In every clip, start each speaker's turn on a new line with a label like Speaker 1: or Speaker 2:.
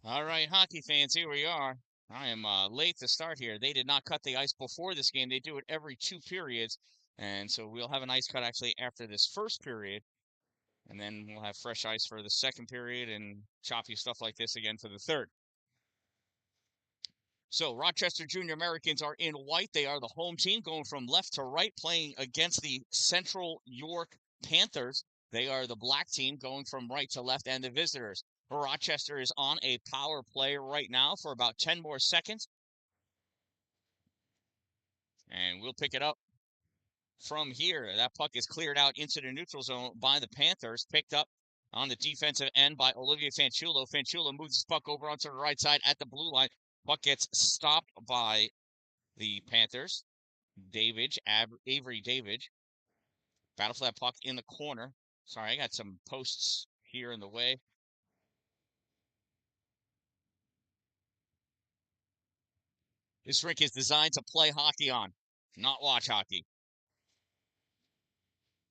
Speaker 1: All right, hockey fans, here we are. I am late to start here. They did not cut the ice before this game. They do it every 2 periods. And so we'll have an ice cut actually after this first period. And then we'll have fresh ice for the second period and choppy stuff like this again for the third. So Rochester Junior Americans are in white. They are the home team going from left to right, playing against the Central York Panthers. They are the black team going from right to left, and the visitors. Rochester is on a power play right now for about 10 more seconds. And we'll pick it up from here. That puck is cleared out into the neutral zone by the Panthers, picked up on the defensive end by Olivia Fanchulo. Fanchulo moves his puck over onto the right side at the blue line. Puck gets stopped by the Panthers. Avery Davidge. Battle for that puck in the corner. Sorry, I got some posts here in the way. This rink is designed to play hockey on, not watch hockey.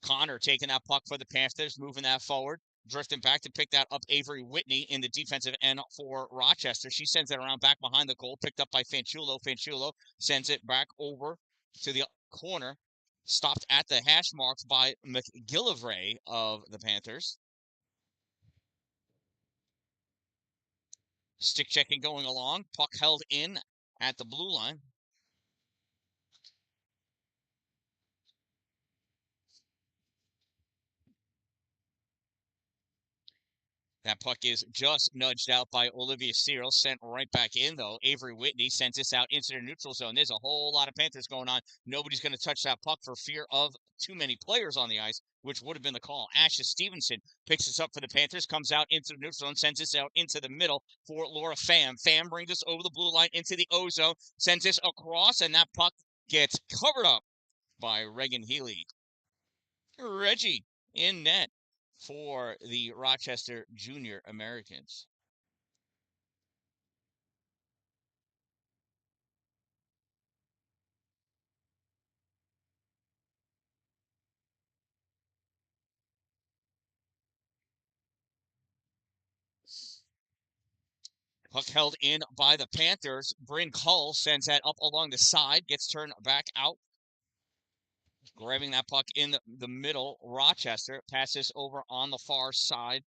Speaker 1: Connor taking that puck for the Panthers, moving that forward, drifting back to pick that up. Avery Whitney in the defensive end for Rochester. She sends it around back behind the goal, picked up by Fanchulo. Fanchulo sends it back over to the corner, stopped at the hash marks by McGillivray of the Panthers. Stick checking going along, puck held in at the blue line. That puck is just nudged out by Olivia Cyril, sent right back in, though. Avery Whitney sends this out into the neutral zone. There's a whole lot of Panthers going on. Nobody's going to touch that puck for fear of too many players on the ice, which would have been the call. Asha Stevenson picks this up for the Panthers, comes out into the neutral zone, sends this out into the middle for Laura Pham. Pham brings us over the blue line into the O zone, sends this across, and that puck gets covered up by Reagan Healy. Reggie in net for the Rochester Junior Americans. Puck held in by the Panthers. Bryn Hull sends that up along the side, gets turned back out. Grabbing that puck in the middle, Rochester passes over on the far side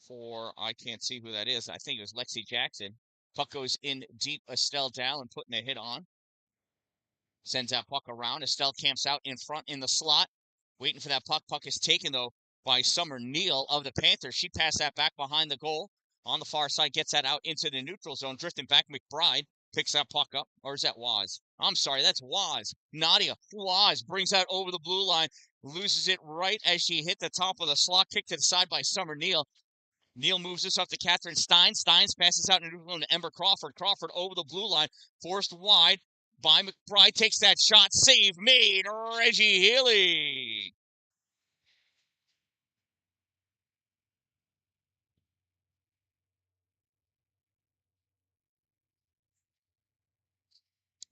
Speaker 1: for, I can't see who that is. I think it was Lexi Jackson. Puck goes in deep. Estelle Dallin putting a hit on. Sends that puck around. Estelle camps out in front in the slot, waiting for that puck. Puck is taken, though, by Summer Neal of the Panthers. She passed that back behind the goal. On the far side, gets that out into the neutral zone. Drifting back, McBride picks that puck up. Or is that Waz? I'm sorry, that's Waz. Nadia Waz brings that over the blue line. Loses it right as she hit the top of the slot. Kicked to the side by Summer Neal. Neal moves this up to Catherine Stein. Steins passes out to Ember Crawford. Crawford over the blue line. Forced wide by McBride. Takes that shot. Save made. Reggie Healy.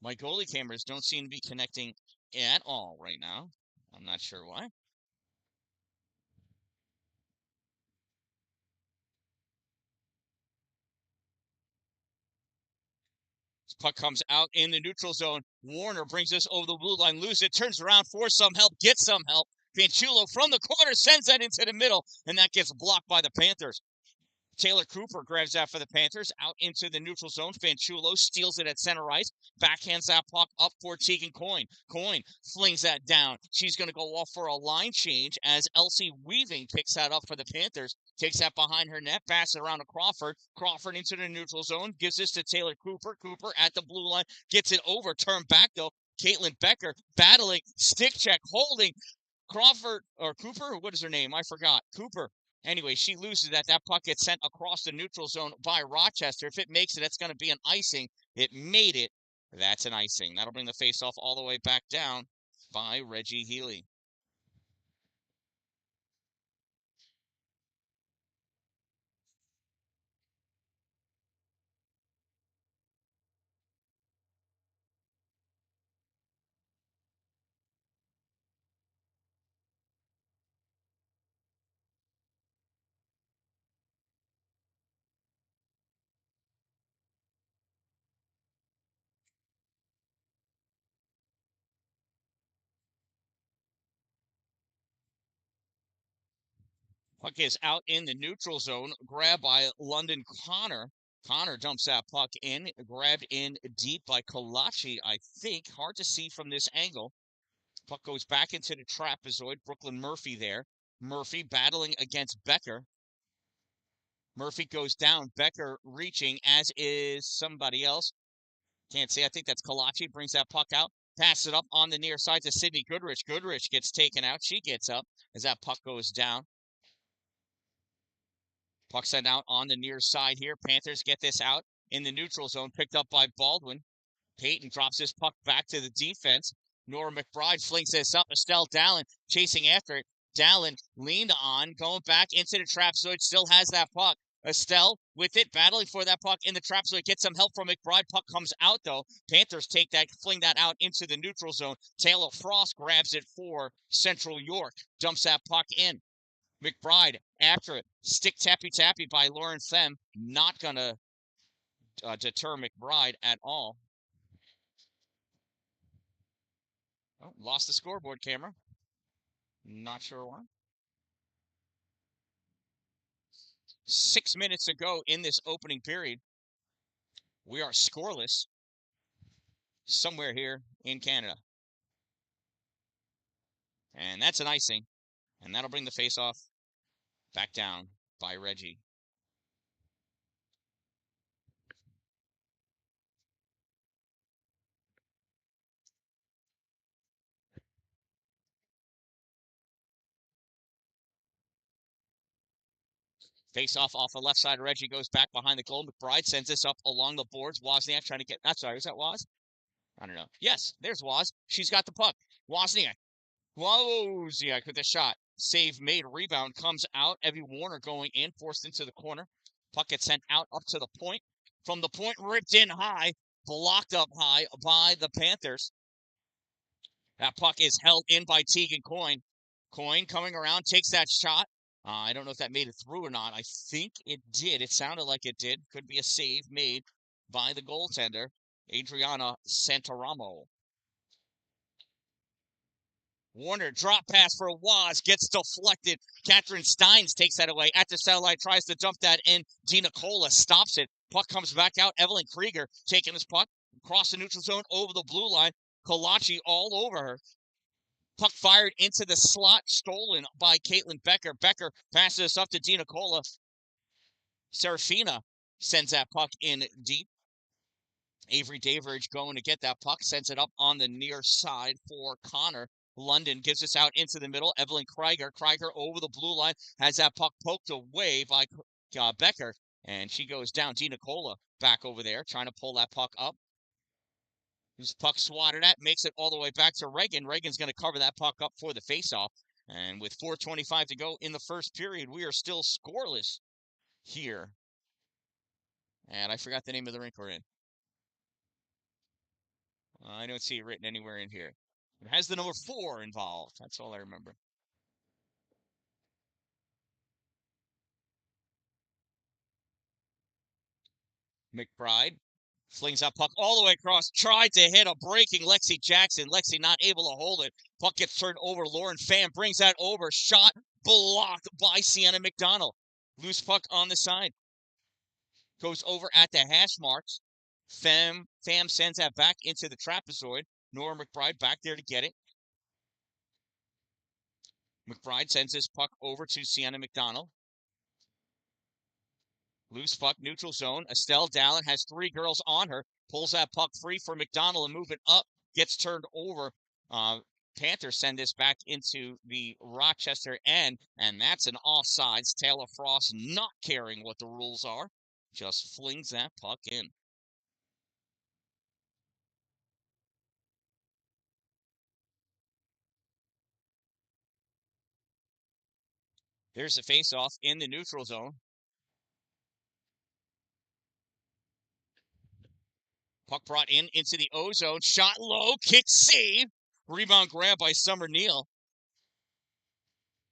Speaker 1: My goalie cameras don't seem to be connecting at all right now. I'm not sure why. This puck comes out in the neutral zone. Warner brings this over the blue line, loses it, turns around for some help, gets some help. Fanchulo from the corner sends that into the middle, and that gets blocked by the Panthers. Taylor Cooper grabs that for the Panthers out into the neutral zone. Fanchulo steals it at center ice, backhands that puck up for Tegan Coyne. Coyne flings that down. She's going to go off for a line change as Elsie Weaving picks that up for the Panthers. Takes that behind her net, passes it around to Crawford. Crawford into the neutral zone, gives this to Taylor Cooper. Cooper at the blue line, gets it over, turned back though. Caitlin Becker battling, stick check, holding, Crawford or Cooper, what is her name? I forgot. Cooper. Anyway, she loses that. That puck gets sent across the neutral zone by Rochester. If it makes it, that's going to be an icing. It made it. That's an icing. That'll bring the faceoff all the way back down by Reggie Healy. Puck is out in the neutral zone, grabbed by London Connor. Connor dumps that puck in, grabbed in deep by Kalachi, I think. Hard to see from this angle. Puck goes back into the trapezoid. Brooklyn Murphy there. Murphy battling against Becker. Murphy goes down. Becker reaching, as is somebody else. Can't say. I think that's Kalachi. Brings that puck out. Passes it up on the near side to Sydney Goodrich. Goodrich gets taken out. She gets up as that puck goes down. Puck sent out on the near side here. Panthers get this out in the neutral zone. Picked up by Baldwin. Peyton drops his puck back to the defense. Nora McBride flings this up. Estelle Dallin chasing after it. Dallin leaned on, going back into the trapezoid, still has that puck. Estelle with it, battling for that puck in the trapezoid, gets some help from McBride. Puck comes out though. Panthers take that, fling that out into the neutral zone. Taylor Frost grabs it for Central York, dumps that puck in. McBride after it. Stick tappy by Lauren Femme. Not going to deter McBride at all. Oh, lost the scoreboard camera. Not sure why. 6 minutes to go in this opening period. We are scoreless somewhere here in Canada. And that's an icing. And that'll bring the face-off back down by Reggie. Face-off off the left side. Reggie goes back behind the goal. McBride sends this up along the boards. Wozniak trying to get... I'm sorry, is that Woz? I don't know. Yes, there's Woz. She's got the puck. Wozniak with the shot. Save made. Rebound comes out. Evie Warner going in, forced into the corner. Puck gets sent out up to the point. From the point, ripped in high, blocked up high by the Panthers. That puck is held in by Tegan Coyne. Coyne coming around, takes that shot. I don't know if that made it through or not. I think it did. It sounded like it did. Could be a save made by the goaltender, Adriana Santaramo. Warner, drop pass for Woz, gets deflected. Catherine Steins takes that away. At the satellite, tries to dump that in. Dina Cola stops it. Puck comes back out. Evelyn Krieger taking this puck across the neutral zone over the blue line. Kalachi all over her. Puck fired into the slot, stolen by Caitlin Becker. Becker passes this up to Dina Cola. Serafina sends that puck in deep. Avery Daveridge going to get that puck, sends it up on the near side for Connor. London gives us out into the middle. Evelyn Krieger. Krieger over the blue line. Has that puck poked away by Becker. And she goes down. Dina Cola back over there trying to pull that puck up. This puck swatted at. Makes it all the way back to Reagan. Reagan's going to cover that puck up for the faceoff. And with 4:25 to go in the first period, we are still scoreless here. And I forgot the name of the rink we're in. I don't see it written anywhere in here. It has the number 4 involved. That's all I remember. McBride flings that puck all the way across. Tried to hit a breaking Lexi Jackson. Lexi not able to hold it. Puck gets turned over. Lauren Pham brings that over. Shot blocked by Sienna McDonald. Loose puck on the side. Goes over at the hash marks. Pham sends that back into the trapezoid. Nora McBride back there to get it. McBride sends his puck over to Sienna McDonald. Loose puck, neutral zone. Estelle Dallin has 3 girls on her. Pulls that puck free for McDonald and move it up. Gets turned over. Panthers send this back into the Rochester end, and that's an offsides. Taylor Frost not caring what the rules are. Just flings that puck in. There's the face-off in the neutral zone. Puck brought in into the O-zone. Shot low, kick save. Rebound grab by Summer Neal.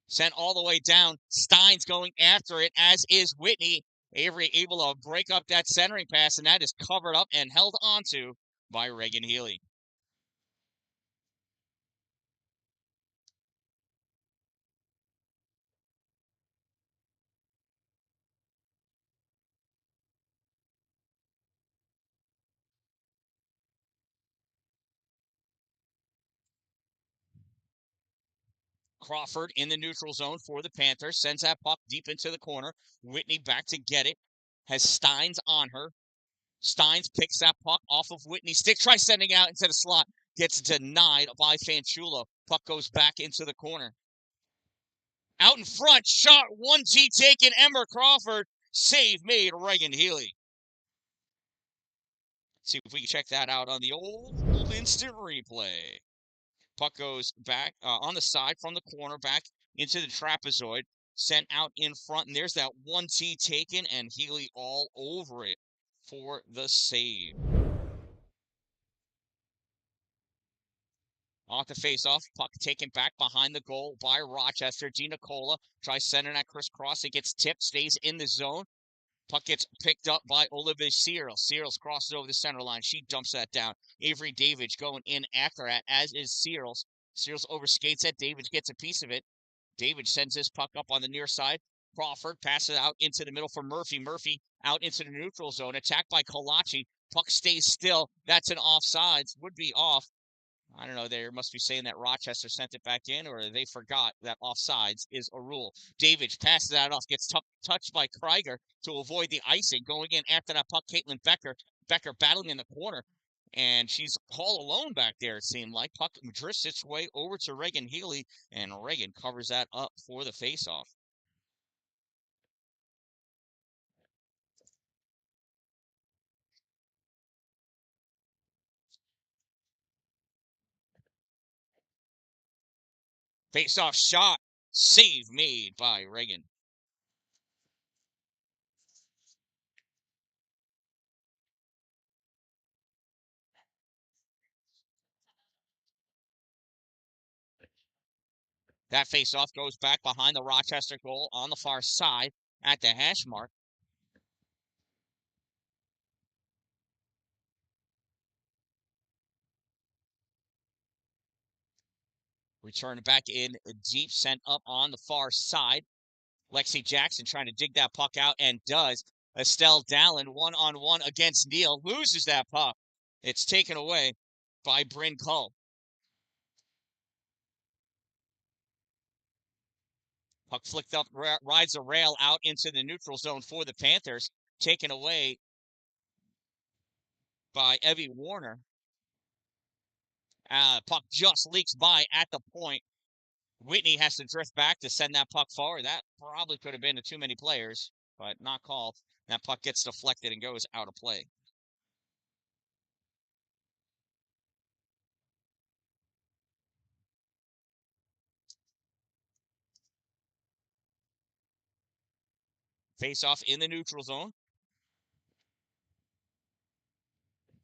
Speaker 1: Sent all the way down. Steins going after it, as is Whitney. Avery able to break up that centering pass, and that is covered up and held onto by Reagan Healy. Crawford in the neutral zone for the Panthers. Sends that puck deep into the corner. Whitney back to get it. Has Steins on her. Steins picks that puck off of Whitney's stick. Tries sending it out into the slot. Gets denied by Fanchulo. Puck goes back into the corner. Out in front. Shot. 1T taken. Ember Crawford. Save made. Reagan Healy. See if we can check that out on the old instant replay. Puck goes back on the side from the corner, back into the trapezoid, sent out in front, and there's that 1T taken, and Healy all over it for the save. Off the face-off, puck taken back behind the goal by Rochester. DiNicola tries sending that crisscross. It gets tipped, stays in the zone. Puck gets picked up by Olivia Searles. Searles crosses over the center line. She dumps that down. Avery Davidge going in after that, as is Searles. Searles overskates it. Davidge gets a piece of it. Davidge sends this puck up on the near side. Crawford passes out into the middle for Murphy. Murphy out into the neutral zone. Attacked by Kalachi. Puck stays still. That's an offsides. Would be off. I don't know, they must be saying that Rochester sent it back in, or they forgot that offsides is a rule. Davidge passes that off, gets touched by Krieger to avoid the icing. Going in after that puck, Caitlin Becker. Becker battling in the corner, and she's all alone back there, it seemed like. Puck drifts its way over to Reagan Healy, and Reagan covers that up for the faceoff. Face-off shot. Save made by Reagan. That face-off goes back behind the Rochester goal on the far side at the hash mark. Return back in deep, sent up on the far side. Lexi Jackson trying to dig that puck out, and does. Estelle Dallin one-on-one against Neal. Loses that puck. It's taken away by Bryn Cull. Puck flicked up, rides a rail out into the neutral zone for the Panthers. Taken away by Evie Warner. Puck just leaks by at the point. Whitney has to drift back to send that puck forward. That probably could have been to too many players, but not called. That puck gets deflected and goes out of play. Face off in the neutral zone.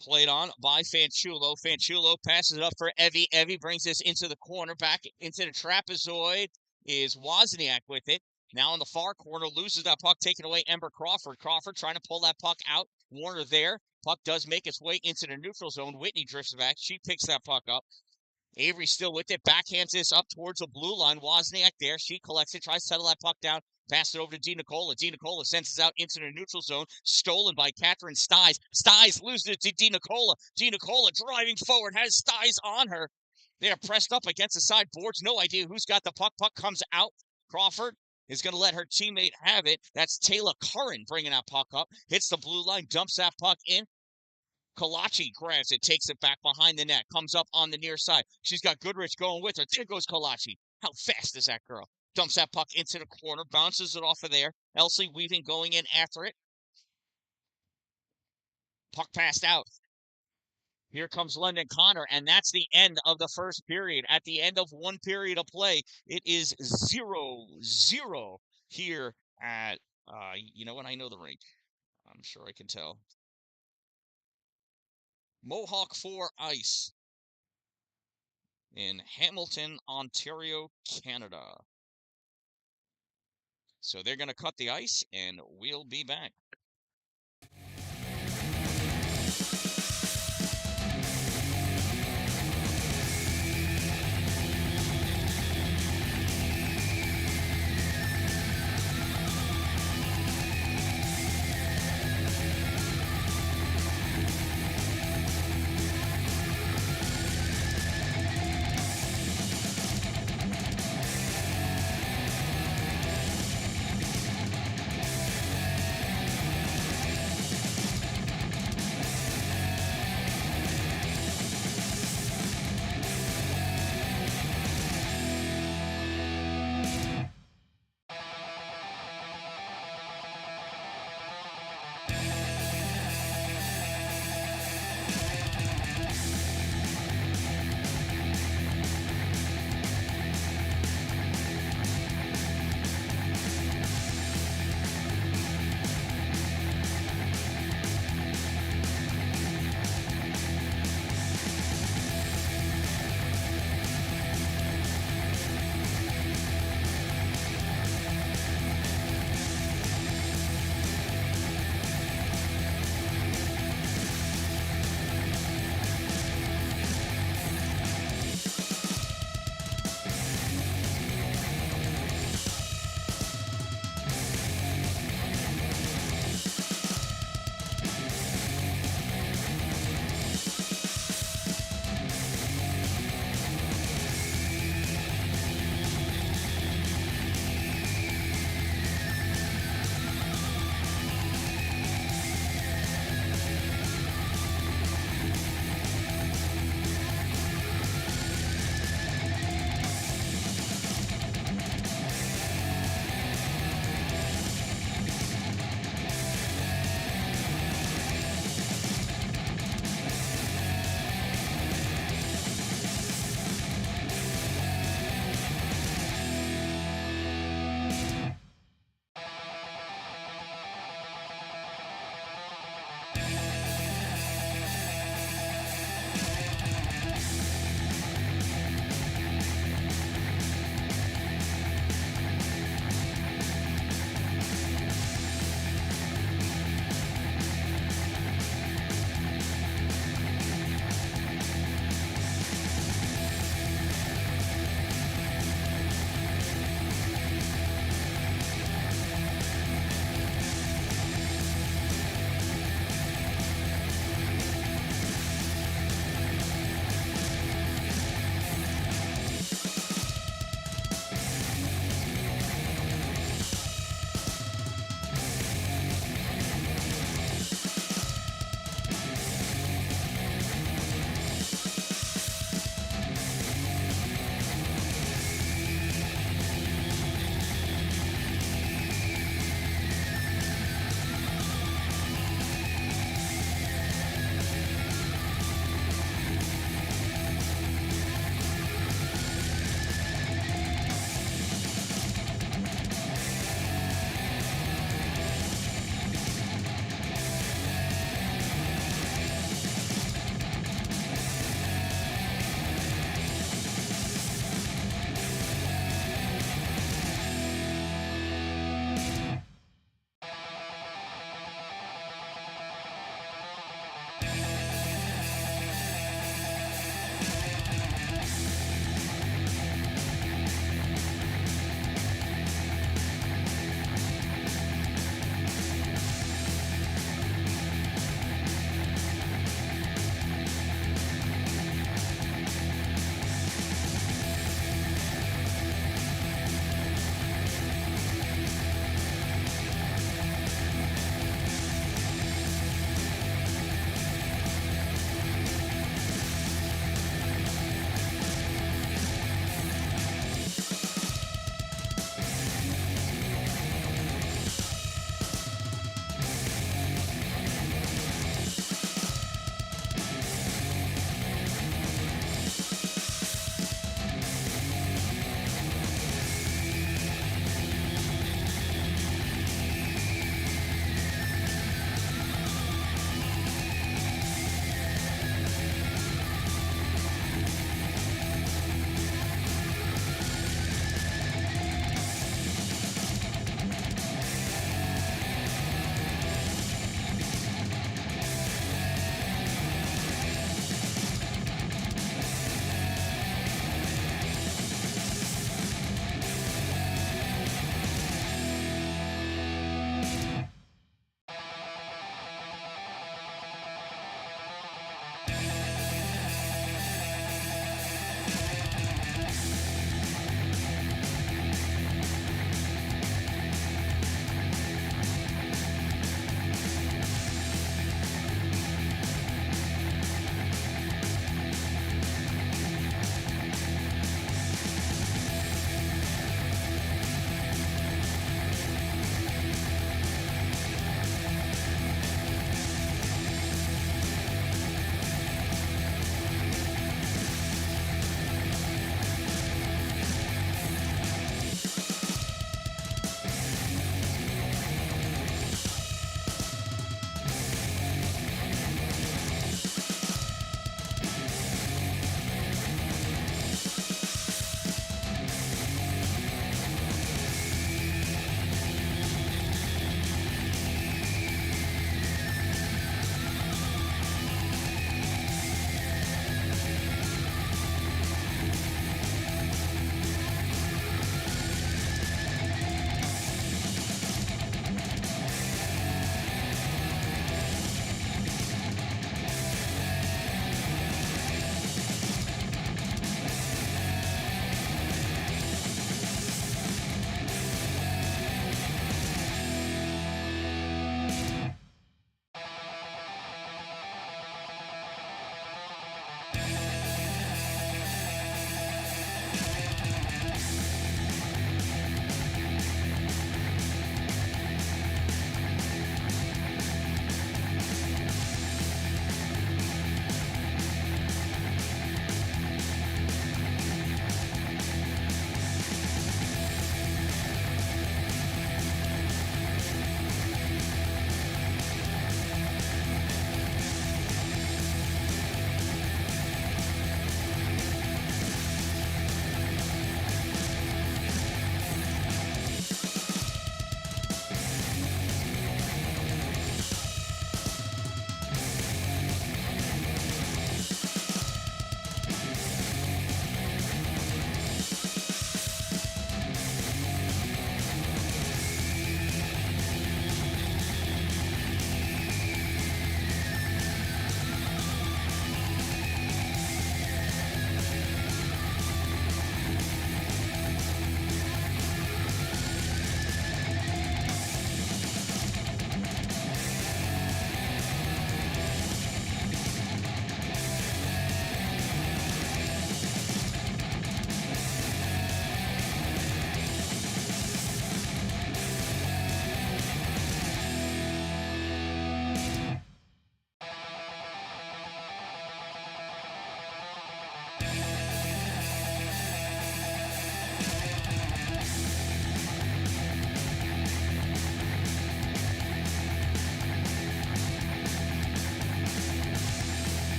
Speaker 1: Played on by Fanchulo. Fanchulo passes it up for Evie. Evie brings this into the corner, back into the trapezoid. Is Wozniak with it. Now in the far corner, loses that puck, taken away Ember Crawford. Crawford trying to pull that puck out. Warner there. Puck does make its way into the neutral zone. Whitney drifts back. She picks that puck up. Avery still with it. Backhands this up towards the blue line. Wozniak there. She collects it. Tries to settle that puck down. Pass it over to DiNicola. DiNicola sends it out into the neutral zone. Stolen by Catherine Stiles. Stiles loses it to DiNicola. DiNicola driving forward. Has Stiles on her. They are pressed up against the side boards. No idea who's got the puck. Puck comes out. Crawford is going to let her teammate have it. That's Taylor Curran bringing that puck up. Hits the blue line. Dumps that puck in. Kalachi grabs it, takes it back behind the net, comes up on the near side. She's got Goodrich going with her. There goes Kalachi. How fast is that girl? Dumps that puck into the corner, bounces it off of there. Elsie Weaving going in after it. Puck passed out. Here comes London Connor, and that's the end of the first period. At the end of one period of play, it is 0-0 here at, you know what? I know the rink. I'm sure I can tell. Mohawk 4 Ice in Hamilton, Ontario, Canada. So they're going to cut the ice, and we'll be back.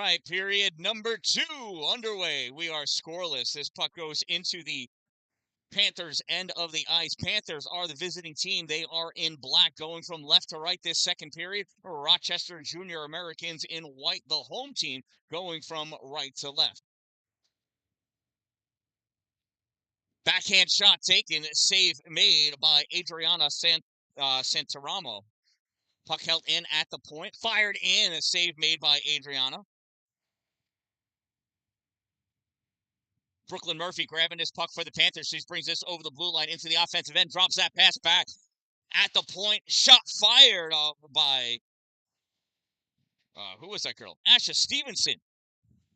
Speaker 1: right, period number 2 underway. We are scoreless. This puck goes into the Panthers end of the ice. Panthers are the visiting team. They are in black going from left to right this second period. Rochester Junior Americans in white, the home team, going from right to left. Backhand shot taken, save made by Adriana Santaramo. Puck held in at the point, fired in, a save made by Adriana. Brooklyn Murphy grabbing this puck for the Panthers. She brings this over the blue line into the offensive end, drops that pass back at the point. Shot fired by, who was that girl? Asha Stevenson.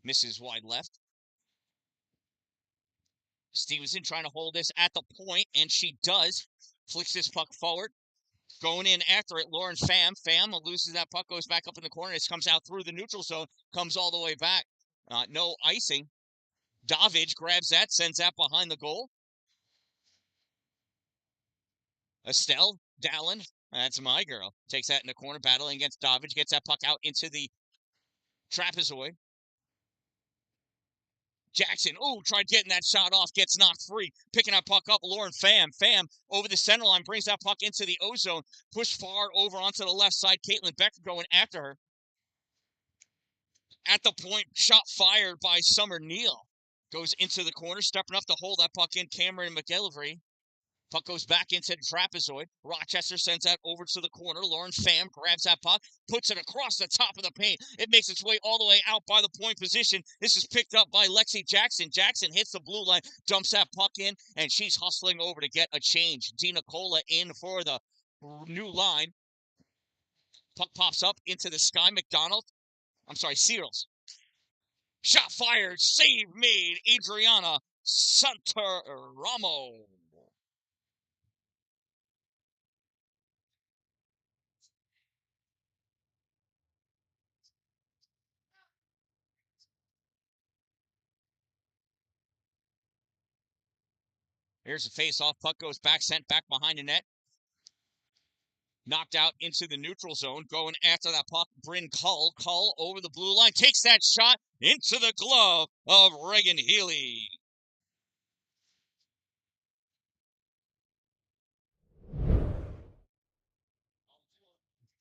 Speaker 1: Misses wide left. Stevenson trying to hold this at the point, and she does. Flicks this puck forward. Going in after it, Lauren Pham. Pham loses that puck, goes back up in the corner. It comes out through the neutral zone, comes all the way back. No icing. Davidge grabs that, sends that behind the goal. Estelle Dan-Dalin, that's my girl, takes that in the corner, battling against Davidge, gets that puck out into the trapezoid. Jackson, tried getting that shot off, gets knocked free. Picking that puck up, Lauren Pham. Pham over the center line, brings that puck into the O-zone, pushed far over onto the left side. Caitlin Becker going after her. At the point, shot fired by Summer Neal. Goes into the corner, stepping up to hold that puck in, Cameron McGillivray. Puck goes back into the trapezoid. Rochester sends that over to the corner. Lauren Pham grabs that puck, puts it across the top of the paint. It makes its way all the way out by the point position. This is picked up by Lexi Jackson. Jackson hits the blue line, dumps that puck in, and she's hustling over to get a change. Dina Cola in for the new line. Puck pops up into the sky. Seals. Shot fired, save made, Adriana Santaramo. Here's a face-off. Puck goes back, sent back behind the net. Knocked out into the neutral zone. Going after that puck, Bryn Cull. Cull over the blue line. Takes that shot into the glove of Reagan Healy.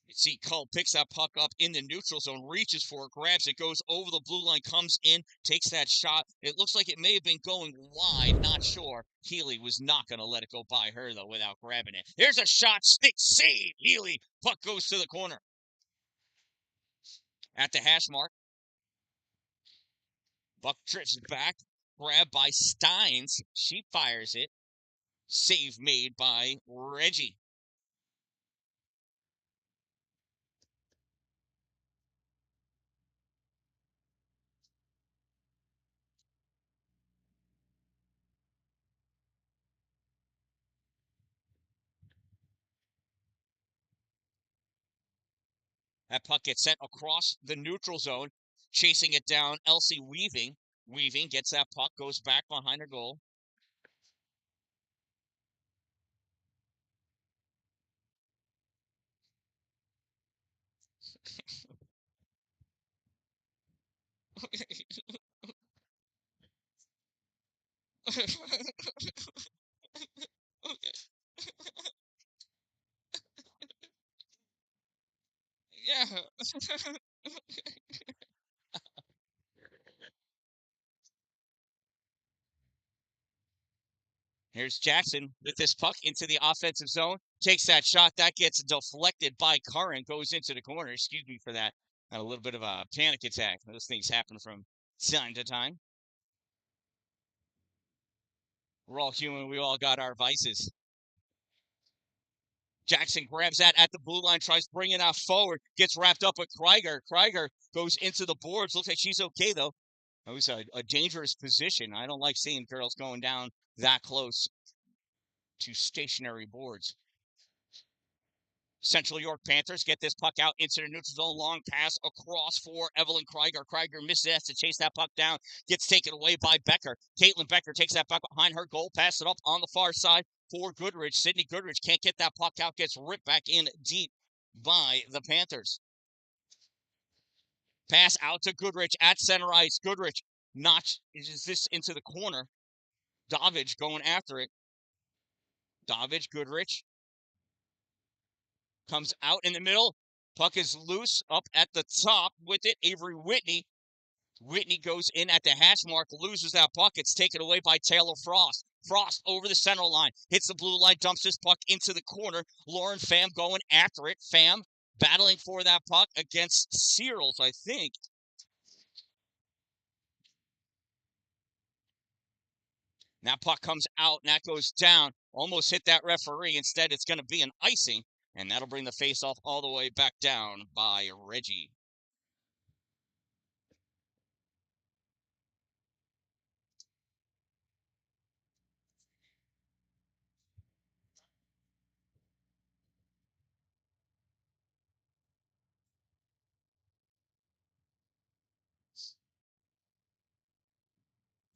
Speaker 1: You see Cull picks that puck up in the neutral zone, reaches for it, grabs it, goes over the blue line, comes in, takes that shot. It looks like it may have been going wide, not sure. Healy was not going to let it go by her, though, without grabbing it. Here's a shot, stick, save, Healy. Puck goes to the corner. At the hash mark, Buck drifts back, grabbed by Steins. She fires it. Save made by Reggie. That puck gets sent across the neutral zone, chasing it down. Elsie Weaving. Weaving gets that puck, goes back behind her goal. Yeah. Here's Jackson with this puck into the offensive zone. Takes that shot. That gets deflected by Curran. Goes into the corner. Excuse me for that. Had a little bit of a panic attack. Those things happen from time to time. We're all human. We all got our vices. Jackson grabs that at the blue line, tries bringing it out forward, gets wrapped up with Krieger. Krieger goes into the boards. Looks like she's okay, though. That was a dangerous position. I don't like seeing girls going down that close to stationary boards. Central York Panthers get this puck out into the neutral zone. Long pass across for Evelyn Krieger. Krieger misses, has to chase that puck down. Gets taken away by Becker. Caitlin Becker takes that puck behind her goal. Pass it up on the far side for Goodrich. Sydney Goodrich can't get that puck out. Gets ripped back in deep by the Panthers. Pass out to Goodrich at center ice. Goodrich notches this into the corner. Davidge going after it. Davidge, Goodrich. Comes out in the middle. Puck is loose up at the top with it. Avery Whitney. Whitney goes in at the hash mark, loses that puck. It's taken away by Taylor Frost. Frost over the center line. Hits the blue line, dumps his puck into the corner. Lauren Pham going after it. Pham battling for that puck against Searles, I think. That puck comes out, and that goes down. Almost hit that referee. Instead, it's going to be an icing, and that'll bring the faceoff all the way back down by Reggie.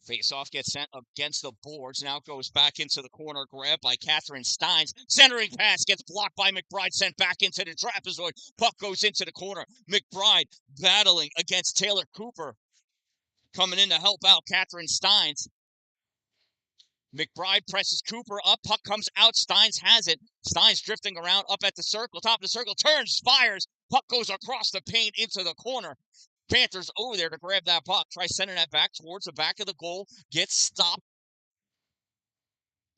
Speaker 1: Face-off gets sent against the boards. Now goes back into the corner. Grabbed by Catherine Steins. Centering pass gets blocked by McBride. Sent back into the trapezoid. Puck goes into the corner. McBride battling against Taylor Cooper. Coming in to help out Catherine Steins. McBride presses Cooper up. Puck comes out. Steins has it. Steins drifting around up at the circle. Top of the circle. Turns. Fires. Puck goes across the paint into the corner. Panthers over there to grab that puck. Try sending that back towards the back of the goal. Gets stopped.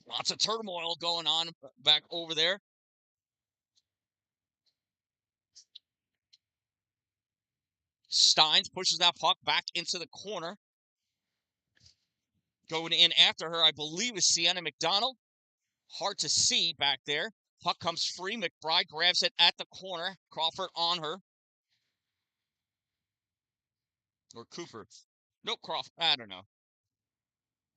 Speaker 1: Lots of turmoil going on back over there. Steins pushes that puck back into the corner. Going in after her, I believe, is Sienna McDonald. Hard to see back there. Puck comes free. McBride grabs it at the corner. Crawford on her. Or Cooper. Nope, Crawford. I don't know.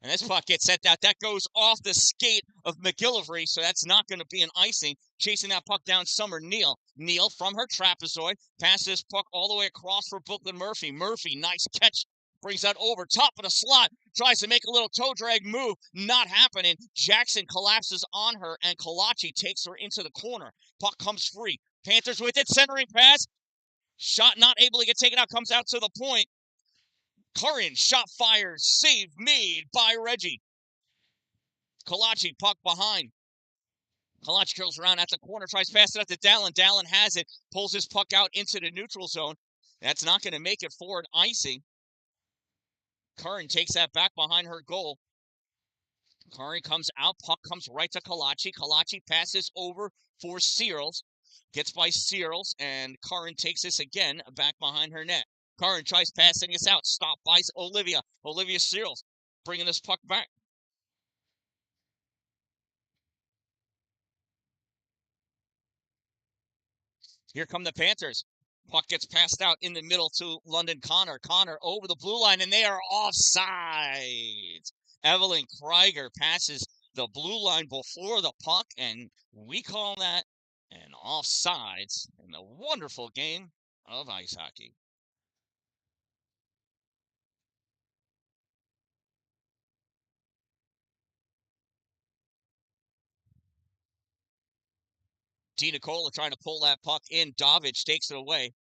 Speaker 1: And this puck gets sent out. That goes off the skate of McGillivray, so that's not going to be an icing. Chasing that puck down, Summer Neal. Neal from her trapezoid. Passes this puck all the way across for Brooklyn Murphy. Murphy, nice catch. Brings that over top of the slot. Tries to make a little toe drag move. Not happening. Jackson collapses on her, and Kalachi takes her into the corner. Puck comes free. Panthers with it. Centering pass. Shot not able to get taken out. Comes out to the point. Curran, shot fired, save made by Reggie. Kalachi, puck behind. Kalachi curls around at the corner, tries to pass it up to Dan-Dalin. Dan-Dalin has it, pulls his puck out into the neutral zone. That's not going to make it for an icing. Curran takes that back behind her goal. Curran comes out, puck comes right to Kalachi. Kalachi passes over for Searles. Gets by Searles, and Curran takes this again back behind her net. Curran tries passing this out. Stopped by Olivia. Olivia Searles bringing this puck back. Here come the Panthers. Puck gets passed out in the middle to London Connor. Connor over the blue line, and they are offside. Evelyn Krieger passes the blue line before the puck, and we call that an offsides in the wonderful game of ice hockey. Tina Cola trying to pull that puck in. Davidge takes it away.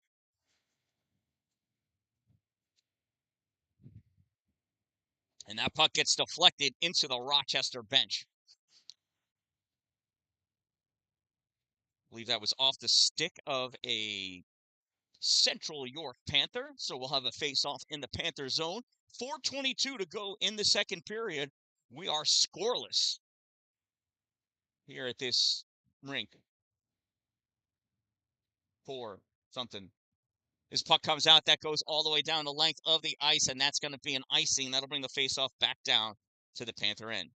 Speaker 1: And that puck gets deflected into the Rochester bench. I believe that was off the stick of a Central York Panther. So we'll have a face-off in the Panther zone. 4:22 to go in the second period. We are scoreless here at this rink. 4-something. This puck comes out. That goes all the way down the length of the ice, and that's going to be an icing. That'll bring the face-off back down to the Panther end.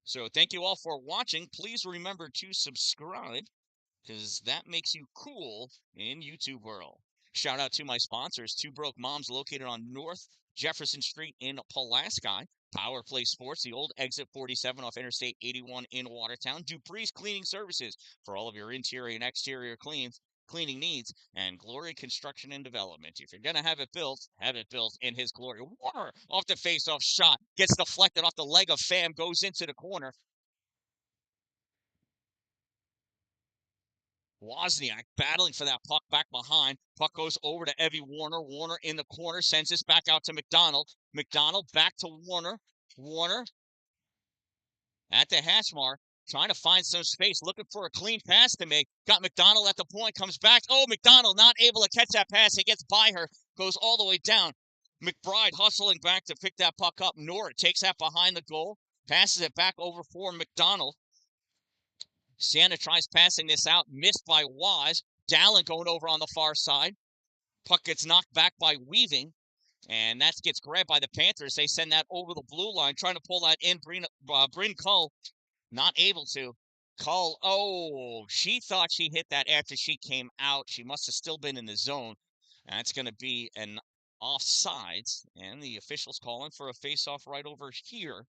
Speaker 1: So thank you all for watching. Please remember to subscribe, because that makes you cool in YouTube world. Shout out to my sponsors, Two Broke Moms, located on North Jefferson Street in Pulaski. Power Play Sports, the old exit 47 off Interstate 81 in Watertown. Dupree's Cleaning Services for all of your interior and exterior cleaning needs. And Glory Construction and Development. If you're going to have it built in his glory. Warner off the face-off shot. Gets deflected off the leg of Pham. Goes into the corner. Wozniak battling for that puck back behind. Puck goes over to Evie Warner. Warner in the corner, sends this back out to McDonald. McDonald back to Warner. Warner at the hash mark, trying to find some space, looking for a clean pass to make. Got McDonald at the point, comes back. Oh, McDonald not able to catch that pass. He gets by her, goes all the way down. McBride hustling back to pick that puck up. Nora takes that behind the goal, passes it back over for McDonald. Santa tries passing this out, missed by Waz. Dalin going over on the far side. Puck gets knocked back by Weaving, and that gets grabbed by the Panthers. They send that over the blue line, trying to pull that in. Bryn Cull, not able to. Cull, oh, she thought she hit that after she came out. She must have still been in the zone. That's going to be an offsides, and the officials calling for a face-off right over here,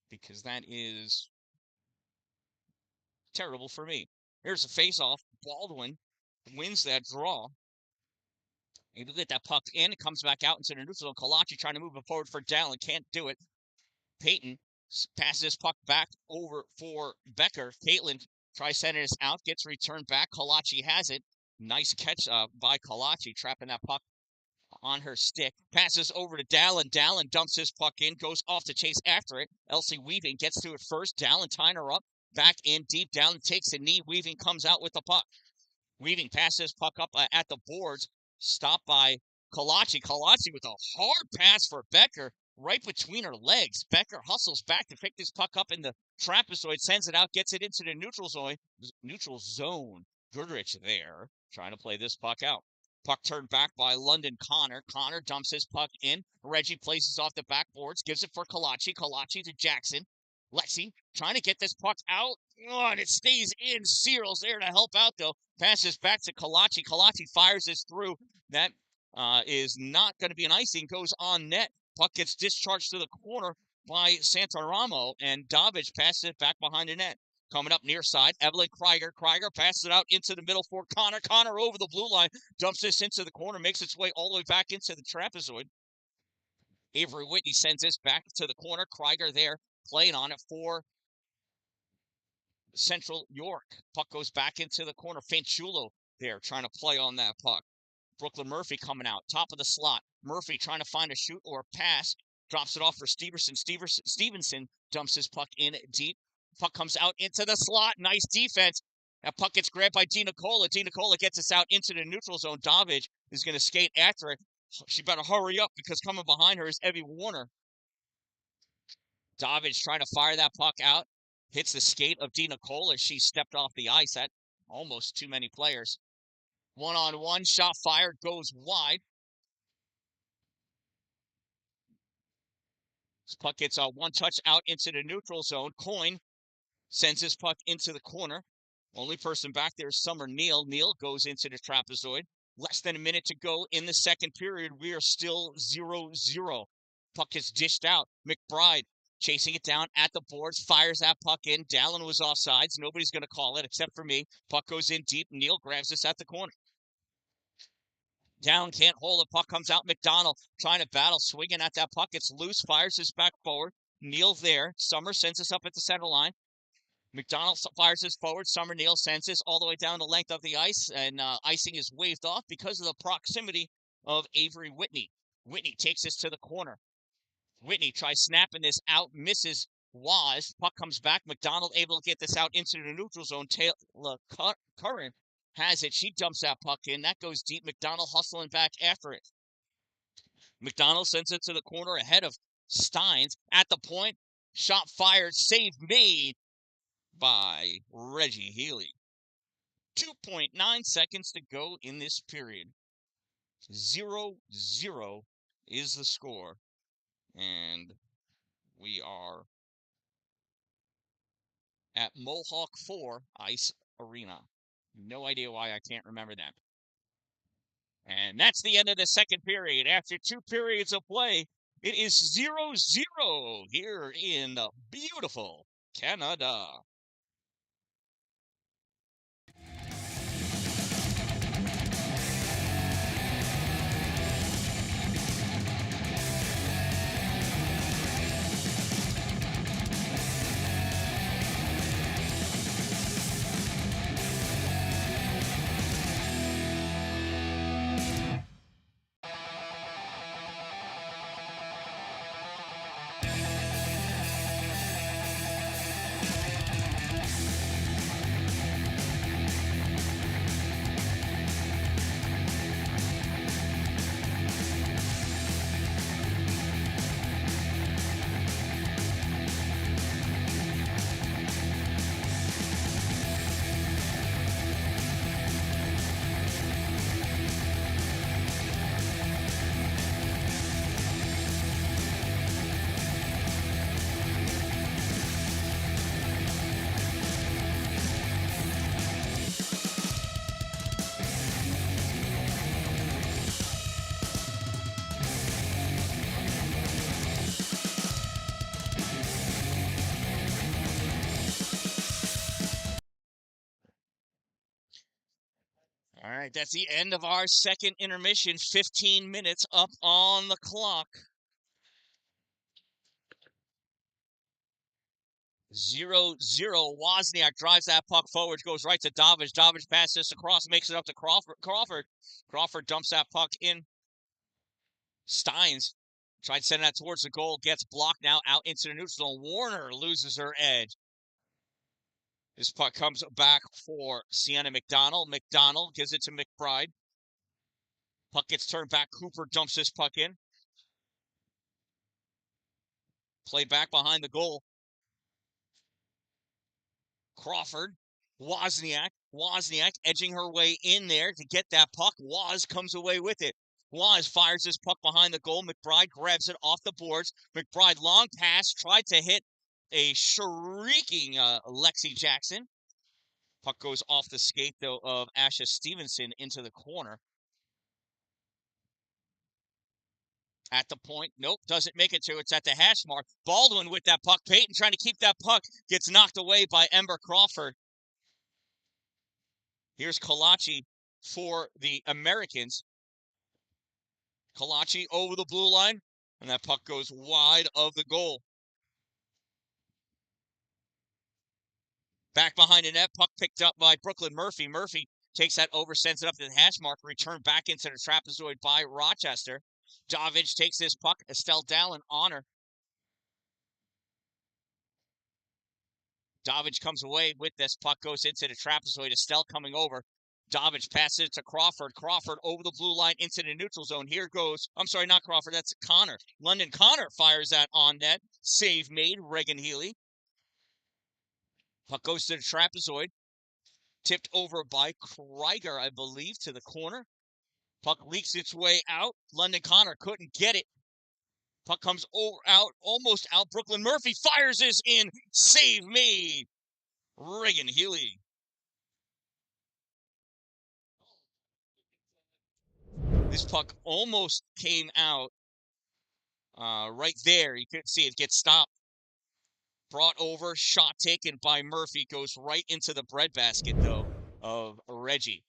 Speaker 1: because that is terrible for me. Here's a face-off. Baldwin wins that draw. Able to get that puck in. It comes back out into the neutral zone. Kalachi trying to move it forward for Dalin. Can't do it. Peyton passes this puck back over for Becker. Caitlin tries sending this out. Gets returned back. Kalachi has it. Nice catch by Kalachi, trapping that puck on her stick. Passes over to Dalin. Dalin dumps his puck in. Goes off to chase after it. Elsie Weaving gets to it first. Dalin tying her up. Back in deep. Dalin takes a knee. Weaving comes out with the puck. Weaving passes puck up at the boards. Stopped by Kalachi. Kalachi with a hard pass for Becker right between her legs. Becker hustles back to pick this puck up in the trapezoid, sends it out, gets it into the neutral zone. Goodrich there trying to play this puck out. Puck turned back by London Connor. Connor dumps his puck in. Reggie places off the backboards, gives it for Kalachi. Kalachi to Jackson. Lexi trying to get this puck out. Oh, and it stays in. Searles there to help out, though. Passes back to Kalachi. Kalachi fires this through. That is not going to be an icing. Goes on net. Puck gets discharged to the corner by Santaramo, and Davidge passes it back behind the net. Coming up near side, Evelyn Krieger. Krieger passes it out into the middle for Connor. Connor over the blue line. Dumps this into the corner. Makes its way all the way back into the trapezoid. Avery Whitney sends this back to the corner. Krieger there playing on it for Central York. Puck goes back into the corner. Fanchulo there trying to play on that puck. Brooklyn Murphy coming out, top of the slot. Murphy trying to find a shoot or a pass. Drops it off for Stevenson. Stevenson dumps his puck in deep. Puck comes out into the slot. Nice defense. That puck gets grabbed by Di Nicola. Di Nicola gets us out into the neutral zone. Davidge is going to skate after it. She better hurry up because coming behind her is Evie Warner. Davidge trying to fire that puck out. Hits the skate of Di Nicola. She stepped off the ice. That almost too many players. One-on-one, shot fired, goes wide. This puck gets one touch out into the neutral zone. Coyne sends his puck into the corner. Only person back there is Summer Neal. Neal goes into the trapezoid. Less than a minute to go in the second period. We are still 0-0. Puck gets dished out. McBride chasing it down at the boards, fires that puck in. Dalin was offsides. Nobody's going to call it except for me. Puck goes in deep. Neal grabs this at the corner. Down, can't hold it. Puck comes out. McDonald trying to battle, swinging at that puck. It's loose, fires this back forward. Neal there. Summer sends us up at the center line. McDonald fires this forward. Summer Neal sends this all the way down the length of the ice, and icing is waved off because of the proximity of Avery Whitney. Whitney takes this to the corner. Whitney tries snapping this out, misses Waz. Puck comes back. McDonald able to get this out into the neutral zone. Taylor Curran has it. She dumps that puck in. That goes deep. McDonald hustling back after it. McDonald sends it to the corner ahead of Steins. At the point, shot fired, save made by Reggie Healy. 2.9 seconds to go in this period. 0-0 is the score. And we are at Mohawk 4 Ice Arena. No idea why I can't remember that. And that's the end of the second period. After 2 periods of play, it is 0-0 here in beautiful Canada. All right, that's the end of our second intermission. 15 minutes up on the clock. 0-0. Wozniak drives that puck forward, goes right to Davidge. Davidge passes across, makes it up to Crawford. Crawford dumps that puck in. Steins tried sending that towards the goal, gets blocked now out into the neutral zone. Warner loses her edge. This puck comes back for Sienna McDonald. McDonald gives it to McBride. Puck gets turned back. Cooper dumps this puck in. Played back behind the goal. Crawford, Wozniak edging her way in there to get that puck. Woz comes away with it. Woz fires this puck behind the goal. McBride grabs it off the boards. McBride, long pass, tried to hit a shrieking Lexi Jackson. Puck goes off the skate, though, of Asha Stevenson into the corner. At the point, nope, doesn't make it to. It's at the hash mark. Baldwin with that puck. Peyton trying to keep that puck. Gets knocked away by Ember Crawford. Here's Kalachi for the Americans. Kalachi over the blue line, and that puck goes wide of the goal. Back behind the net, puck picked up by Brooklyn Murphy. Murphy takes that over, sends it up to the hash mark, returned back into the trapezoid by Rochester. Davidge takes this puck. Dan-Dalin on her. Davidge comes away with this puck, goes into the trapezoid. Estelle coming over. Davidge passes it to Crawford. Crawford over the blue line into the neutral zone. Here goes, I'm sorry, not Crawford, that's Connor. London Connor fires that on net. Save made, Reagan Healy. Puck goes to the trapezoid. Tipped over by Krieger, I believe, to the corner. Puck leaks its way out. London Connor couldn't get it. Puck comes over, out, almost out. Brooklyn Murphy fires this in. Save made, Reagan Healy. This puck almost came out right there. You couldn't see it get stopped. Brought over, shot taken by Murphy. Goes right into the breadbasket, though, of Reggie.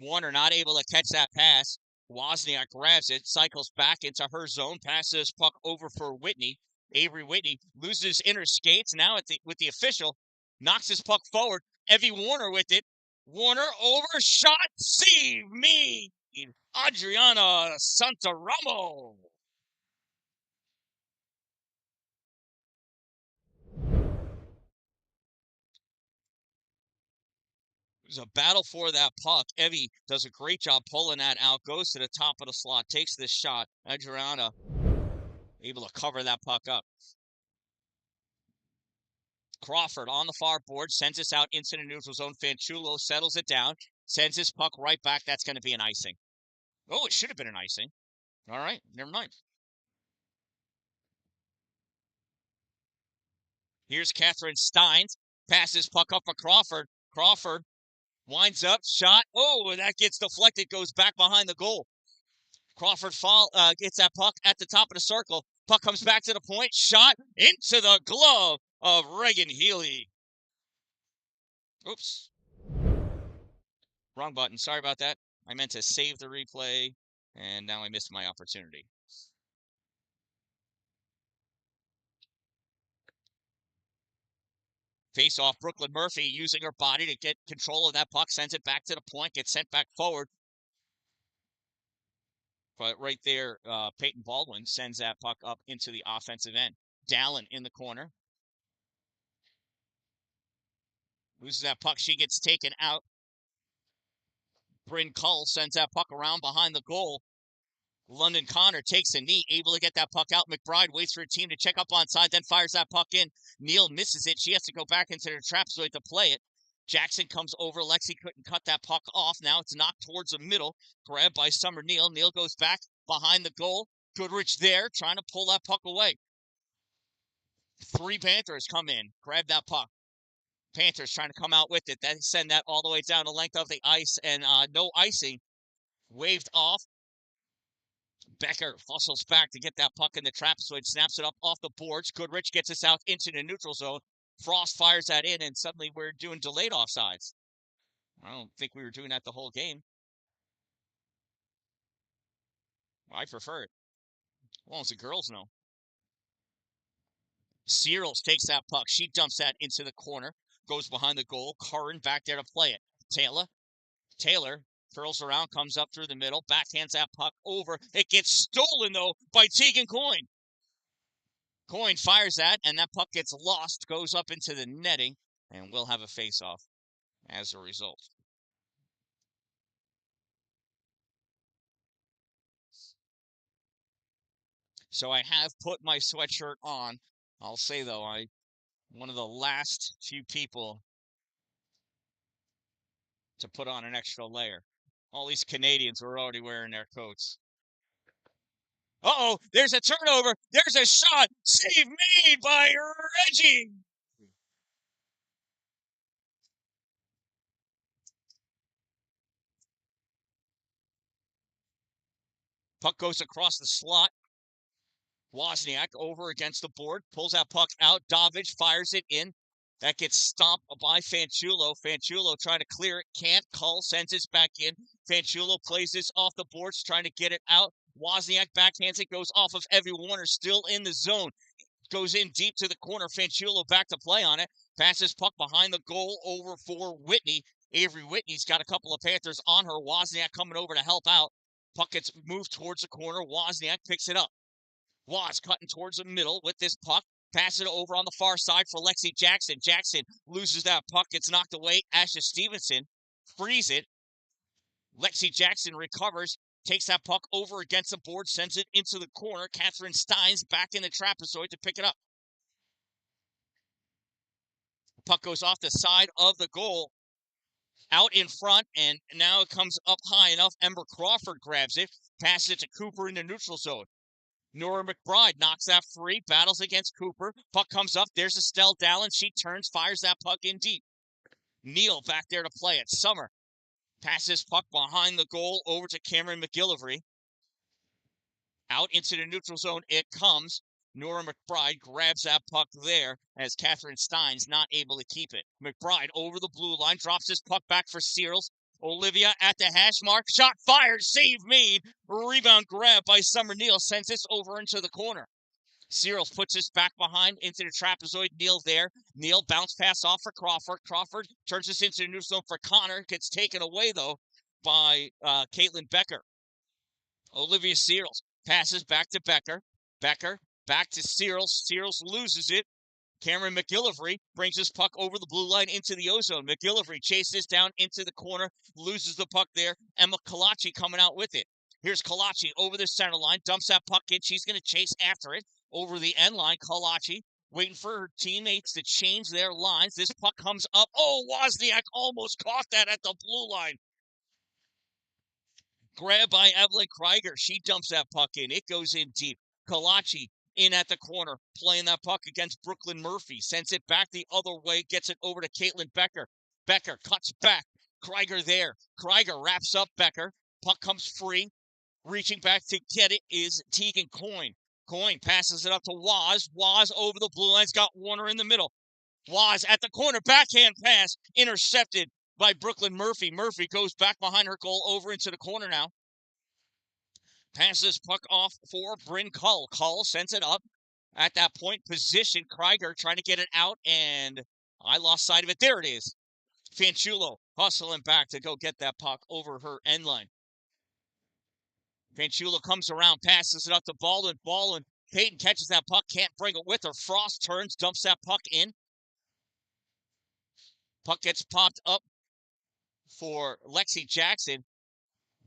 Speaker 1: Warner not able to catch that pass. Wozniak grabs it, cycles back into her zone, passes puck over for Whitney. Avery Whitney loses inner skates. Now with the official, knocks his puck forward. Evie Warner with it. Warner over, shot, save me, Adriana Santaramo. It was a battle for that puck. Evie does a great job pulling that out, goes to the top of the slot, takes this shot. Adriana able to cover that puck up. Crawford on the far board, sends us out into the neutral zone. Fanchulo settles it down, sends his puck right back. That's going to be an icing. Oh, it should have been an icing. All right, never mind. Here's Catherine Steins. Passes puck up for Crawford. Crawford winds up, shot. Oh, that gets deflected, goes back behind the goal. Crawford gets that puck at the top of the circle. Puck comes back to the point, shot into the glove of Reagan Healy. Oops. Wrong button. Sorry about that. I meant to save the replay, and now I missed my opportunity. Face off, Brooklyn Murphy using her body to get control of that puck, sends it back to the point, gets sent back forward. But right there, Peyton Baldwin sends that puck up into the offensive end. Dalin in the corner. Loses that puck. She gets taken out. Bryn Cull sends that puck around behind the goal. London Connor takes a knee, able to get that puck out. McBride waits for her team to check up on side, then fires that puck in. Neal misses it. She has to go back into the trapezoid to play it. Jackson comes over. Lexi couldn't cut that puck off. Now it's knocked towards the middle. Grabbed by Summer Neal. Neal goes back behind the goal. Goodrich there, trying to pull that puck away. 3 Panthers come in, grab that puck. Panthers trying to come out with it. Then send that all the way down the length of the ice, and no icing. Waved off. Becker hustles back to get that puck in the trapezoid, snaps it up off the boards. Goodrich gets us out into the neutral zone. Frost fires that in, and suddenly we're doing delayed offsides. I don't think we were doing that the whole game. I prefer it. As long as the girls know. Searles takes that puck. She dumps that into the corner. Goes behind the goal. Curran back there to play it. Taylor curls around, comes up through the middle, backhands that puck over. It gets stolen, though, by Tegan Coyne. Coyne fires that, and that puck gets lost, goes up into the netting, and we'll have a face-off as a result. So I have put my sweatshirt on. I'll say, though, I'm one of the last few people to put on an extra layer. All these Canadians were already wearing their coats. Uh-oh, there's a turnover. There's a shot. Save made by Reggie. Puck goes across the slot. Wozniak over against the board, pulls that puck out. Davidge fires it in. That gets stopped by Fanchulo. Fanchulo trying to clear it, can't. Cull sends it back in. Fanchulo plays this off the boards, trying to get it out. Wozniak backhands it, goes off of Evie Warner, still in the zone. Goes in deep to the corner. Fanchulo back to play on it. Passes puck behind the goal over for Whitney. Avery Whitney's got a couple of Panthers on her. Wozniak coming over to help out. Puck gets moved towards the corner. Wozniak picks it up. Woz cutting towards the middle with this puck. Pass it over on the far side for Lexi Jackson. Jackson loses that puck. Gets knocked away. Asha Stevenson frees it. Lexi Jackson recovers. Takes that puck over against the board. Sends it into the corner. Catherine Steins back in the trapezoid to pick it up. Puck goes off the side of the goal. Out in front, and now it comes up high enough. Ember Crawford grabs it. Passes it to Cooper in the neutral zone. Nora McBride knocks that free, battles against Cooper. Puck comes up. There's Estelle Dallin. She turns, fires that puck in deep. Neal back there to play it. Summer passes puck behind the goal over to Cameron McGillivray. Out into the neutral zone it comes. Nora McBride grabs that puck there as Catherine Stein's not able to keep it. McBride over the blue line, drops his puck back for Searles. Olivia at the hash mark. Shot fired. Save made. Rebound grab by Summer Neal. Sends this over into the corner. Searles puts this back behind into the trapezoid. Neal there. Neal bounce pass off for Crawford. Crawford turns this into the neutral zone for Connor. Gets taken away, though, by Caitlin Becker. Olivia Searles passes back to Becker. Becker back to Searles. Searles loses it. Cameron McGillivray brings his puck over the blue line into the ozone. McGillivray chases down into the corner, loses the puck there. Emma Kalachi coming out with it. Here's Kalachi over the center line, dumps that puck in. She's going to chase after it over the end line. Kalachi waiting for her teammates to change their lines. This puck comes up. Oh, Wozniak almost caught that at the blue line. Grabbed by Evelyn Krieger. She dumps that puck in. It goes in deep. Kalachi in at the corner, playing that puck against Brooklyn Murphy. Sends it back the other way, gets it over to Caitlin Becker. Becker cuts back. Krieger there. Krieger wraps up Becker. Puck comes free. Reaching back to get it is Tegan Coyne. Coyne passes it up to Woz. Woz over the blue line's got Warner in the middle. Woz at the corner. Backhand pass. Intercepted by Brooklyn Murphy. Murphy goes back behind her goal over into the corner now. Passes puck off for Bryn Cull. Cull sends it up. At that point, position. Krieger trying to get it out, and I lost sight of it. There it is. Fanchulo hustling back to go get that puck over her end line. Fanchulo comes around, passes it up to Baldwin. Baldwin, Peyton catches that puck, can't bring it with her. Frost turns, dumps that puck in. Puck gets popped up for Lexi Jackson.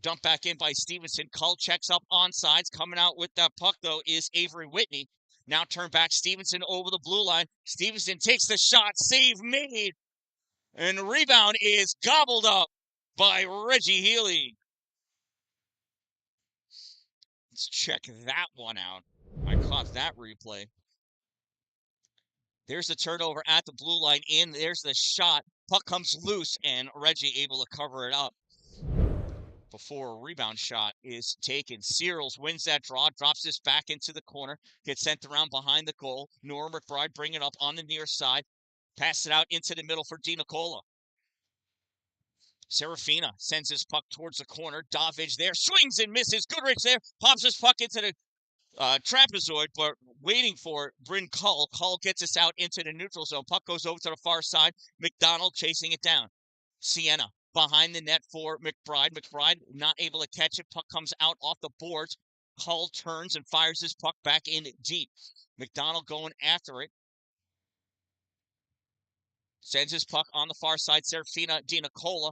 Speaker 1: Dumped back in by Stevenson. Cull checks up on sides. Coming out with that puck, though, is Avery Whitney. Now turn back. Stevenson over the blue line. Stevenson takes the shot. Save made. And the rebound is gobbled up by Reggie Healy. Let's check that one out. I caught that replay. There's the turnover at the blue line in. There's the shot. Puck comes loose, and Reggie able to cover it up before a rebound shot is taken. Searles wins that draw, drops this back into the corner, gets sent around behind the goal. Nora McBride bring it up on the near side. Pass it out into the middle for DiNicola. Serafina sends his puck towards the corner. Davidge there, swings and misses. Goodrich there, pops his puck into the trapezoid, but waiting for Bryn Cull. Cull gets us out into the neutral zone. Puck goes over to the far side. McDonald chasing it down. Sienna behind the net for McBride. McBride not able to catch it. Puck comes out off the boards. Cull turns and fires his puck back in deep. McDonald going after it. Sends his puck on the far side. Serafina DiNicola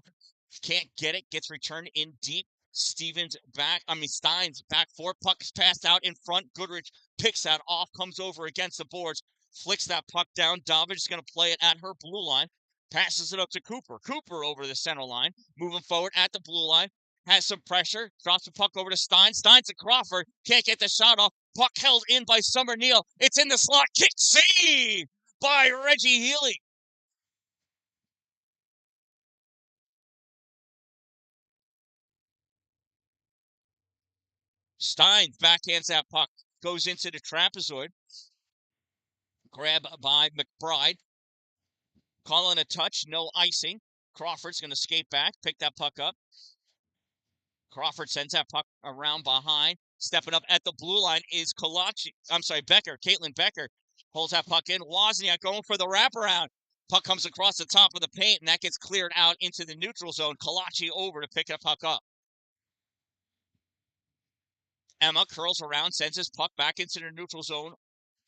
Speaker 1: can't get it. Gets returned in deep. Stein's back four. Puck's passed out in front. Goodrich picks that off, comes over against the boards, flicks that puck down. Davidge is going to play it at her blue line. Passes it up to Cooper. Cooper over the center line. Moving forward at the blue line. Has some pressure. Drops the puck over to Stein. Stein to Crawford. Can't get the shot off. Puck held in by Summer Neal. It's in the slot. Kick save by Reggie Healy. Stein backhands that puck. Goes into the trapezoid. Grab by McBride. Calling a touch. No icing. Crawford's going to skate back. Pick that puck up. Crawford sends that puck around behind. Stepping up at the blue line is Becker. Caitlin Becker holds that puck in. Wozniak going for the wraparound. Puck comes across the top of the paint, and that gets cleared out into the neutral zone. Kalachi over to pick that puck up. Emma curls around, sends his puck back into the neutral zone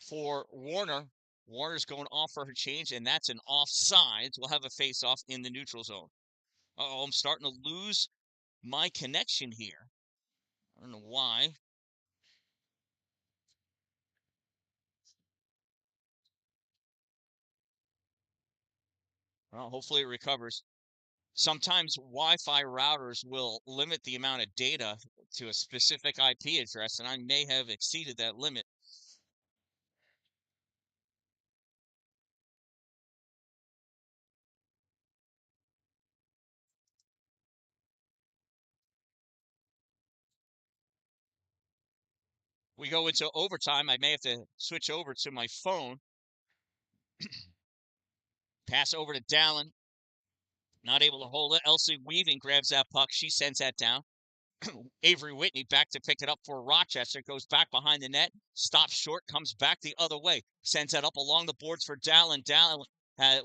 Speaker 1: for Warner. Warner's going off for her change, and that's an offside. We'll have a face-off in the neutral zone. Uh-oh, I'm starting to lose my connection here. I don't know why. Well, hopefully it recovers. Sometimes Wi-Fi routers will limit the amount of data to a specific IP address, and I may have exceeded that limit. We go into overtime. I may have to switch over to my phone. Pass over to Dalin. Not able to hold it. Elsie Weaving grabs that puck. She sends that down. Avery Whitney back to pick it up for Rochester. Goes back behind the net. Stops short. Comes back the other way. Sends that up along the boards for Dalin. Dalin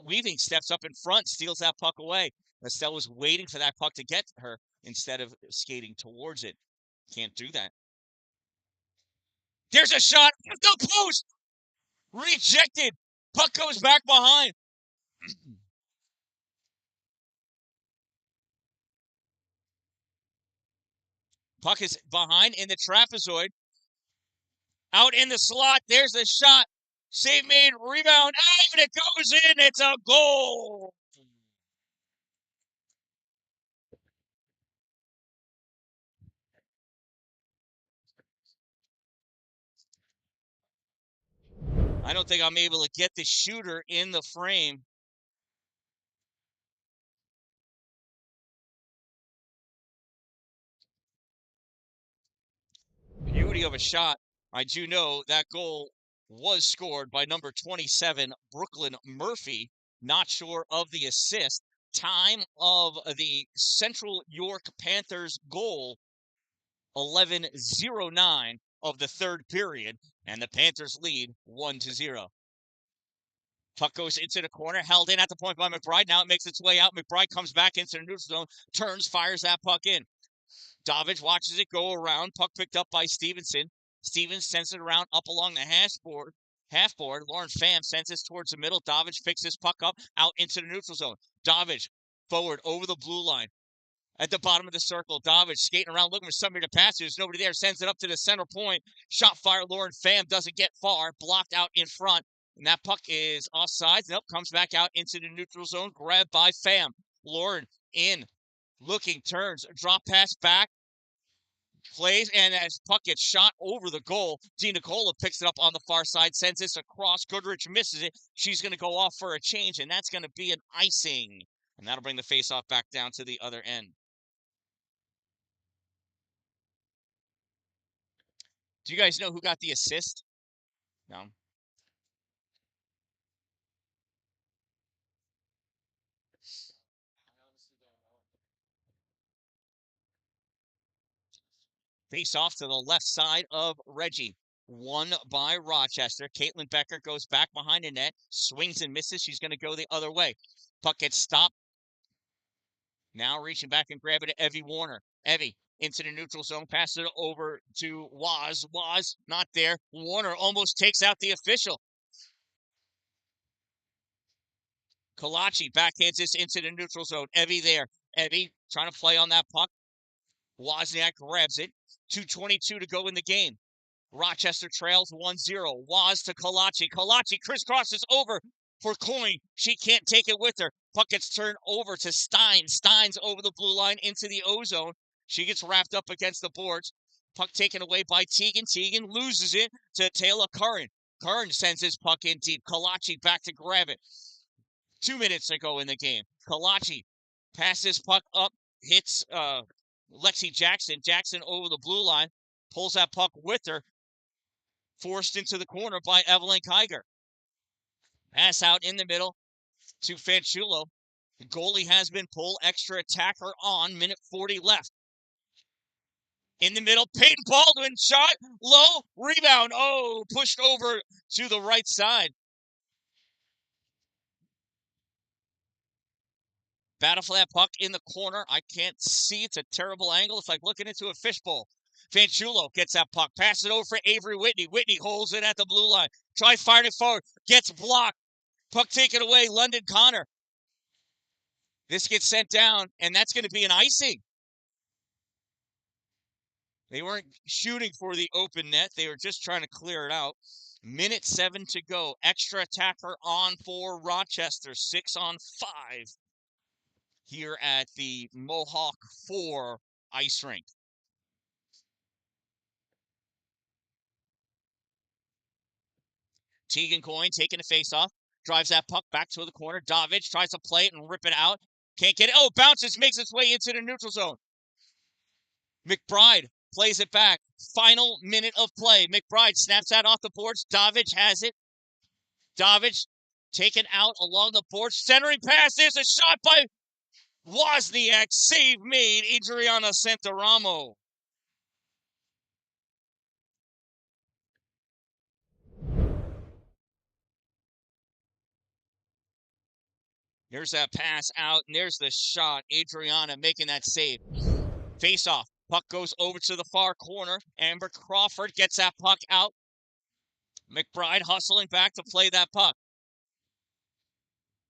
Speaker 1: Weaving steps up in front. Steals that puck away. Estelle was waiting for that puck to get to her instead of skating towards it. Can't do that. There's a shot. No post. Rejected. Puck goes back behind. Puck is behind in the trapezoid. Out in the slot. There's the shot. Save made. Rebound. And it goes in. It's a goal. I don't think I'm able to get the shooter in the frame. Beauty of a shot. I do know that goal was scored by number 27, Brooklyn Murphy. Not sure of the assist. Time of the Central York Panthers goal, 11:09 of the third period, and the Panthers lead 1-0. Puck goes into the corner, held in at the point by McBride. Now it makes its way out. McBride comes back into the neutral zone, turns, fires that puck in. Davidge watches it go around. Puck picked up by Stevenson. Stevens sends it around up along the half board. Lauren Pham sends it towards the middle. Davidge picks his puck up out into the neutral zone. Davidge forward over the blue line. At the bottom of the circle, Davidge skating around looking for somebody to pass. There's nobody there. Sends it up to the center point. Shot fire. Lauren Pham doesn't get far. Blocked out in front. And that puck is offsides. Nope, comes back out into the neutral zone. Grabbed by Pham. Lauren in. Looking, turns. Drop pass back. Plays, and as puck gets shot over the goal, DiNicola picks it up on the far side, sends this across. Goodrich misses it. She's going to go off for a change, and that's going to be an icing. And that'll bring the faceoff back down to the other end. Do you guys know who got the assist? No. Face off to the left side of Reggie. Won by Rochester. Caitlin Becker goes back behind the net, swings and misses. She's going to go the other way. Puck gets stopped. Now reaching back and grabbing it, Evie Warner. Evie into the neutral zone, passes it over to Waz. Waz not there. Warner almost takes out the official. Kalachi backhands this into the neutral zone. Evie there. Evie trying to play on that puck. Wozniak grabs it. 2:22 to go in the game. Rochester trails 1-0. Waz to Kalachi. Kalachi crisscrosses over for Coin. She can't take it with her. Puck gets turned over to Stein. Stein's over the blue line into the O-zone. She gets wrapped up against the boards. Puck taken away by Tegan. Tegan loses it to Taylor Curran. Curran sends his puck in deep. Kalachi back to grab it. 2 minutes to go in the game. Kalachi passes puck up, hits Lexi Jackson. Jackson over the blue line, pulls that puck with her, forced into the corner by Evelyn Kiger. Pass out in the middle to Fanchulo. The goalie has been pulled. Extra attacker on. Minute 40 left. In the middle, Peyton Baldwin shot low, rebound. Oh, pushed over to the right side. Battle for that puck in the corner. I can't see. It's a terrible angle. It's like looking into a fishbowl. Fanchulo gets that puck. Passes it over for Avery Whitney. Whitney holds it at the blue line. Tries firing it forward. Gets blocked. Puck taken away. London Connor. This gets sent down, and that's going to be an icing. They weren't shooting for the open net. They were just trying to clear it out. Minute 7 to go. Extra attacker on for Rochester. 6-on-5 here at the Mohawk 4 ice rink. Tegan Coyne taking the face-off. Drives that puck back to the corner. Davidge tries to play it and rip it out. Can't get it. Oh, bounces, makes its way into the neutral zone. McBride plays it back. Final minute of play. McBride snaps that off the boards. Davidge has it. Davidge taken out along the boards. Centering pass. There's a shot by Wozniak. Save made. Adriana Santaramo. There's that pass out, and there's the shot. Adriana making that save. Face off. Puck goes over to the far corner. Amber Crawford gets that puck out. McBride hustling back to play that puck.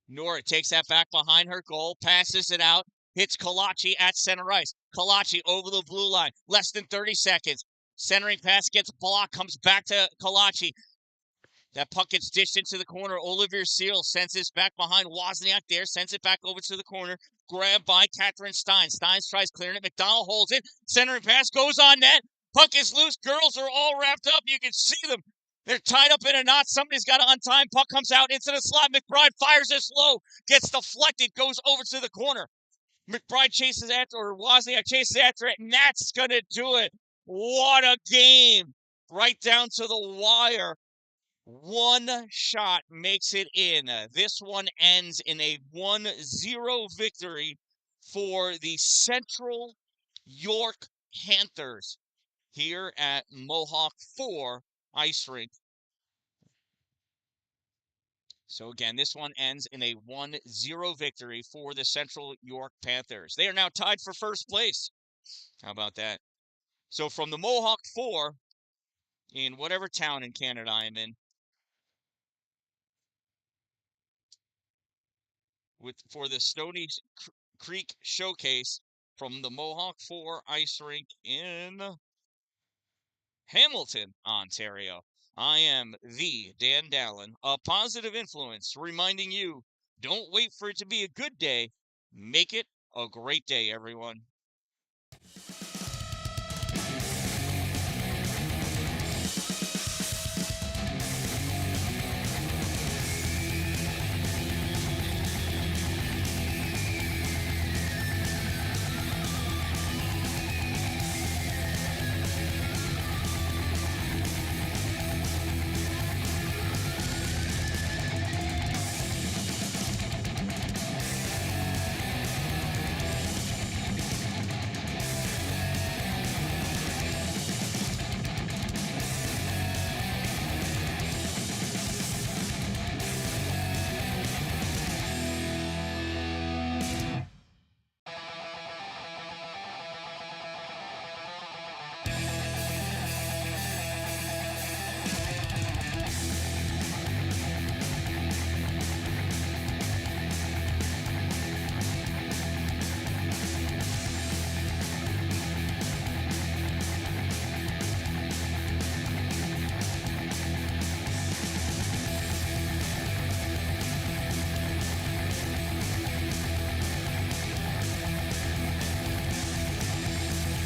Speaker 1: Nora takes that back behind her goal, passes it out, hits Kalachi at center ice. Kalachi over the blue line, less than 30 seconds. Centering pass gets blocked, comes back to Kalachi. That puck gets dished into the corner. Olivier Seal sends this back behind Wozniak there, sends it back over to the corner. Grabbed by Catherine Stein. Stein tries clearing it. McDonald holds it. Centering pass goes on net. Puck is loose. Girls are all wrapped up. You can see them. They're tied up in a knot. Somebody's got to untime. Puck comes out into the slot. McBride fires this low. Gets deflected. Goes over to the corner. McBride chases after, or Wozniak chases after it, and that's going to do it. What a game. Right down to the wire. One shot makes it in. This one ends in a 1-0 victory for the Central York Panthers here at Mohawk 4 Ice Rink. So again, this one ends in a 1-0 victory for the Central York Panthers. They are now tied for first place. How about that? So from the Mohawk 4, in whatever town in Canada I'm in, for the Stony Creek Showcase from the Mohawk 4 Ice Rink in Hamilton, Ontario. I am the Dan-Dalin, a positive influence, reminding you, don't wait for it to be a good day. Make it a great day, everyone.